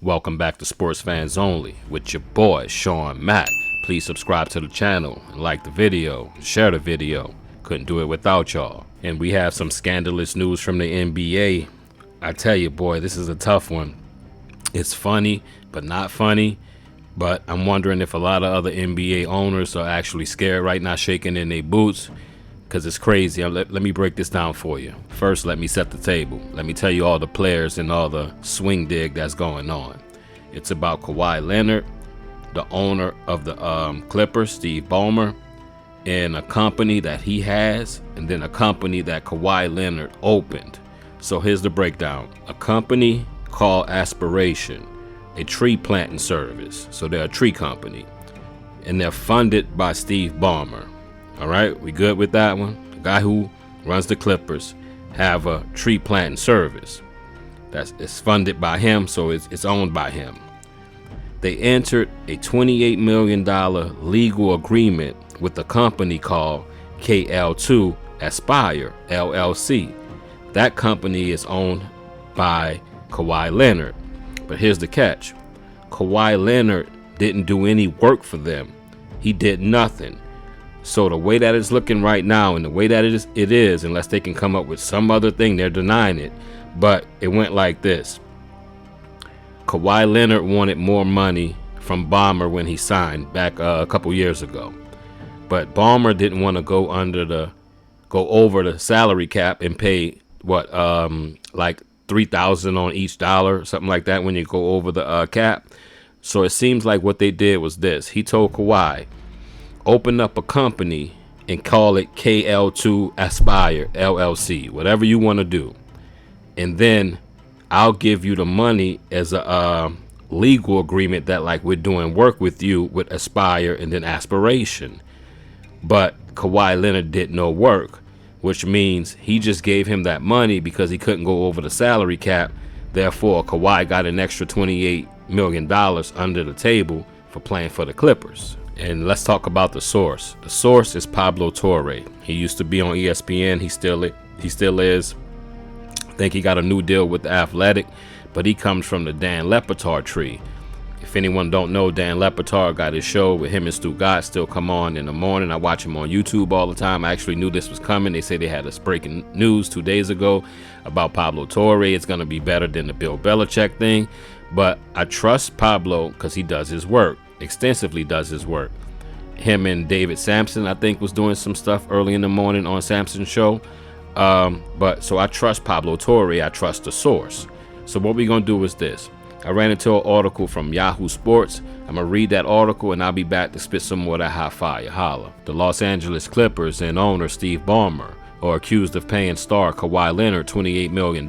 Welcome back to Sports Fans Only with your boy Sean Mack. Please subscribe to the channel and like the video, share the video. Couldn't do it without y'all. And we have some scandalous news from the NBA. I tell you, boy, this is a tough one. It's funny, but not funny. But I'm wondering if a lot of other NBA owners are actually scared right now, shaking in their boots, because it's crazy. Let me break this down for you. First, let me set the table. Let me tell you all the players and all the swing dig that's going on. It's about Kawhi Leonard, the owner of the Clippers, Steve Ballmer, and a company that he has, and then a company that Kawhi Leonard opened. So here's the breakdown. A company called Aspiration, a tree planting service. So they're a tree company, and they're funded by Steve Ballmer. All right, we good with that one? The guy who runs the Clippers have a tree planting service it's funded by him, so it's owned by him. They entered a $28 million legal agreement with a company called KL2 Aspire LLC. That company is owned by Kawhi Leonard. But here's the catch. Kawhi Leonard didn't do any work for them. He did nothing. So the way that it's looking right now, and the way that it is, unless they can come up with some other thing, they're denying it. But it went like this. Kawhi Leonard wanted more money from Ballmer when he signed back a couple years ago. But Ballmer didn't want to go over the salary cap and pay like $3,000 on each dollar, something like that, when you go over the cap. So it seems like what they did was this. He told Kawhi, open up a company and call it KL2 Aspire LLC, whatever you want to do. And then I'll give you the money as a legal agreement that like we're doing work with you with Aspire and then Aspiration. But Kawhi Leonard did no work, which means he just gave him that money because he couldn't go over the salary cap. Therefore, Kawhi got an extra $28 million under the table for playing for the Clippers. And let's talk about the source. The source is Pablo Torre. He used to be on ESPN. He still is. I think he got a new deal with The Athletic, but he comes from the Dan Le Batard tree. If anyone don't know, Dan Le Batard got his show with him and Stu Gott still come on in the morning. I watch him on YouTube all the time. I actually knew this was coming. They say they had this breaking news 2 days ago about Pablo Torre. It's going to be better than the Bill Belichick thing. But I trust Pablo because he does his work, extensively does his work. Him and David Sampson, I think, was doing some stuff early in the morning on Sampson's show. So I trust Pablo Torre. I trust the source. So what we're going to do is this. I ran into an article from Yahoo Sports. I'm going to read that article and I'll be back to spit some more of that hot fire. Holla. The Los Angeles Clippers and owner Steve Ballmer are accused of paying star Kawhi Leonard $28 million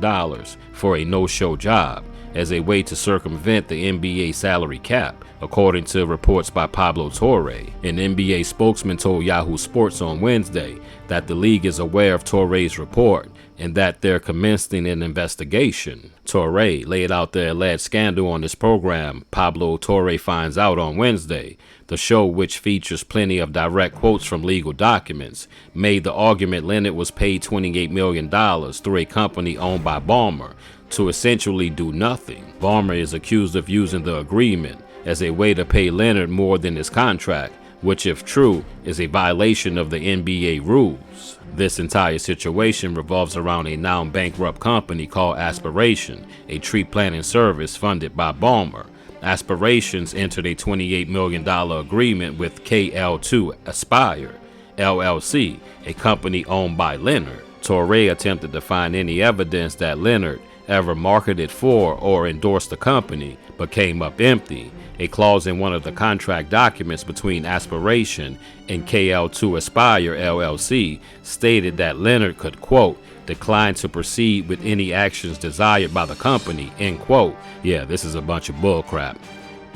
for a no-show job as a way to circumvent the NBA salary cap, according to reports by Pablo Torre. An NBA spokesman told Yahoo Sports on Wednesday that the league is aware of Torre's report and that they're commencing an investigation. Torre laid out the alleged scandal on this program, Pablo Torre Finds Out, on Wednesday. The show, which features plenty of direct quotes from legal documents, made the argument Leonard was paid $28 million through a company owned by Ballmer to essentially do nothing. Ballmer is accused of using the agreement as a way to pay Leonard more than his contract, which, if true, is a violation of the NBA rules. This entire situation revolves around a now bankrupt company called Aspiration, a tree planting service funded by Ballmer. Aspirations entered a $28 million agreement with KL2 Aspire LLC, a company owned by Leonard. Torre attempted to find any evidence that Leonard ever marketed for or endorsed the company, but came up empty. A clause in one of the contract documents between Aspiration and KL2 Aspire LLC stated that Leonard could, quote, decline to proceed with any actions desired by the company, end quote. Yeah, this is a bunch of bullcrap.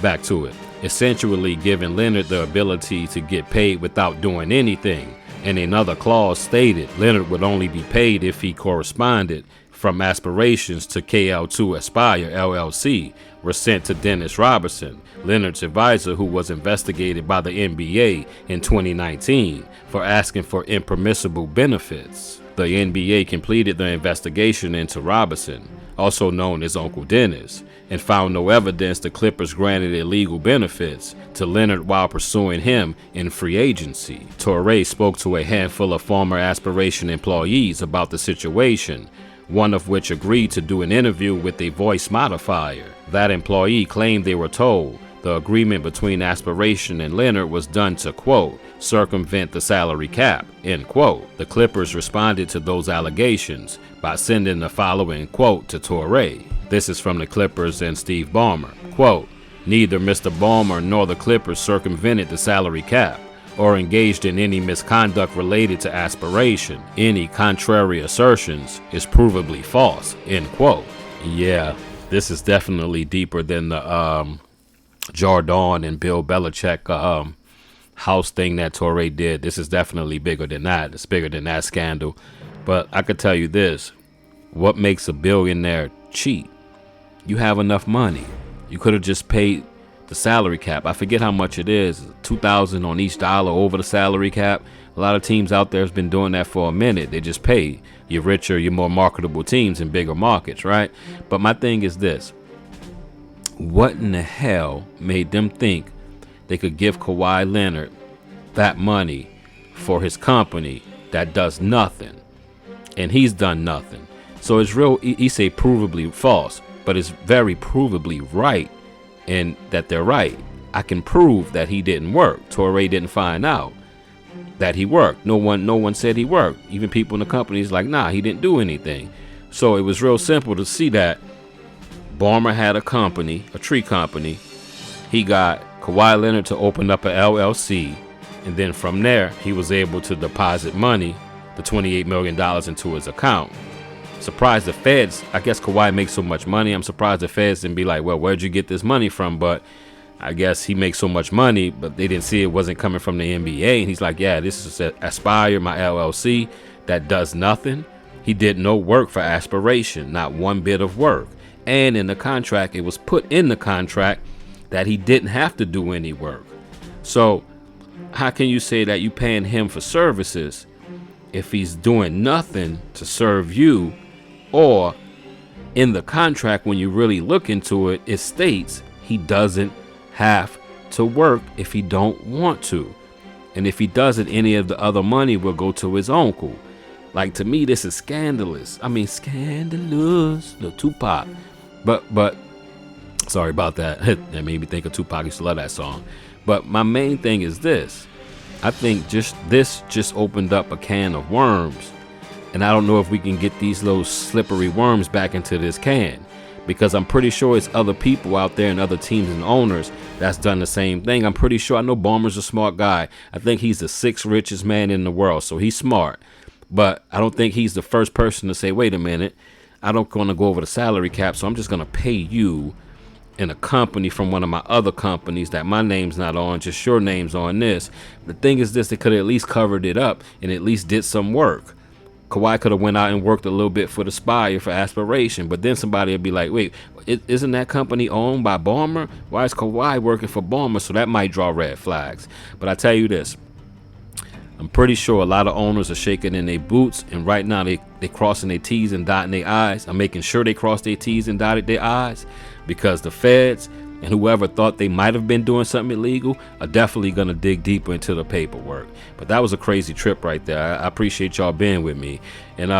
Back to it. Essentially giving Leonard the ability to get paid without doing anything. And another clause stated Leonard would only be paid if he corresponded from Aspirations to KL2 Aspire LLC were sent to Dennis Robertson, Leonard's advisor, who was investigated by the NBA in 2019 for asking for impermissible benefits. The NBA completed the investigation into Robertson, also known as Uncle Dennis, and found no evidence the Clippers granted illegal benefits to Leonard while pursuing him in free agency. Toure spoke to a handful of former Aspiration employees about the situation, one of which agreed to do an interview with a voice modifier. That employee claimed they were told the agreement between Aspiration and Leonard was done to, quote, circumvent the salary cap, end quote. The Clippers responded to those allegations by sending the following quote to Toure. This is from the Clippers and Steve Ballmer. Quote, neither Mr. Ballmer nor the Clippers circumvented the salary cap or engaged in any misconduct related to Aspiration. Any contrary assertions is provably false, end quote. Yeah, this is definitely deeper than the Jordan and Bill Belichick house thing that Toure did. This is definitely bigger than that. It's bigger than that scandal. But I could tell you this, what makes a billionaire cheat? You have enough money. You could have just paid the salary cap. I forget how much it is, $2,000 on each dollar over the salary cap. A lot of teams out there has been doing that for a minute. They just pay your richer, your more marketable teams in bigger markets, right? But my thing is this, what in the hell made them think they could give Kawhi Leonard that money for his company that does nothing? And he's done nothing. So it's real, he say provably false, but it's very provably right, and that they're right. I can prove that he didn't work. Toure didn't find out that he worked. No one said he worked. Even people in the company is like, nah, he didn't do anything. So it was real simple to see that Ballmer had a company, a tree company. He got Kawhi Leonard to open up an LLC, and then from there he was able to deposit money, the $28 million, into his account. Surprised the feds, I guess Kawhi makes so much money, I'm surprised the feds didn't be like, well, where'd you get this money from? But I guess he makes so much money, but they didn't see it wasn't coming from the NBA. And he's like, yeah, this is Aspire, my LLC, that does nothing. He did no work for Aspiration, not one bit of work. And in the contract, it was put in the contract that he didn't have to do any work. So how can you say that you paying him for services if he's doing nothing to serve you? Or in the contract, when you really look into it, it states he doesn't have to work if he don't want to. And if he doesn't, any of the other money will go to his uncle. Like, to me, this is scandalous. I mean, scandalous. The Tupac. But sorry about that. That made me think of Tupac. I used to love that song. But my main thing is this. I think this just opened up a can of worms. And I don't know if we can get these little slippery worms back into this can. Because I'm pretty sure it's other people out there and other teams and owners that's done the same thing. I'm pretty sure. I know Ballmer's a smart guy. I think he's the 6th richest man in the world. So he's smart. But I don't think he's the first person to say, wait a minute, I don't want to go over the salary cap, so I'm just going to pay you in a company from one of my other companies that my name's not on, just your name's on this. The thing is this, they could have at least covered it up and at least did some work. Kawhi could have went out and worked a little bit for the Spire, for Aspiration, but then somebody would be like, wait, isn't that company owned by Ballmer? Why is Kawhi working for Ballmer? So that might draw red flags. But I tell you this, I'm pretty sure a lot of owners are shaking in their boots, and right now they crossing their T's and dotting their I's. I'm making sure they cross their T's and dotted their I's, because the feds and whoever thought they might have been doing something illegal are definitely going to dig deeper into the paperwork. But that was a crazy trip right there. I appreciate y'all being with me. And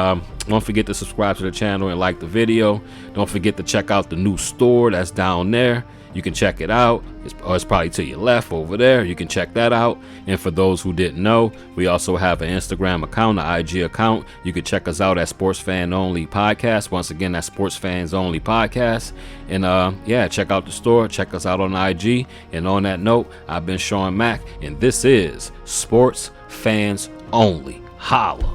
don't forget to subscribe to the channel and like the video. Don't forget to check out the new store that's down there. You can check it out. It's probably to your left over there. You can check that out. And for those who didn't know, we also have an Instagram account, an IG account. You can check us out at Sports Fan Only Podcast. Once again, that's Sports Fans Only Podcast. And yeah, check out the store. Check us out on IG. And on that note, I've been Sean Mack, and this is Sports Fans Only. Holla.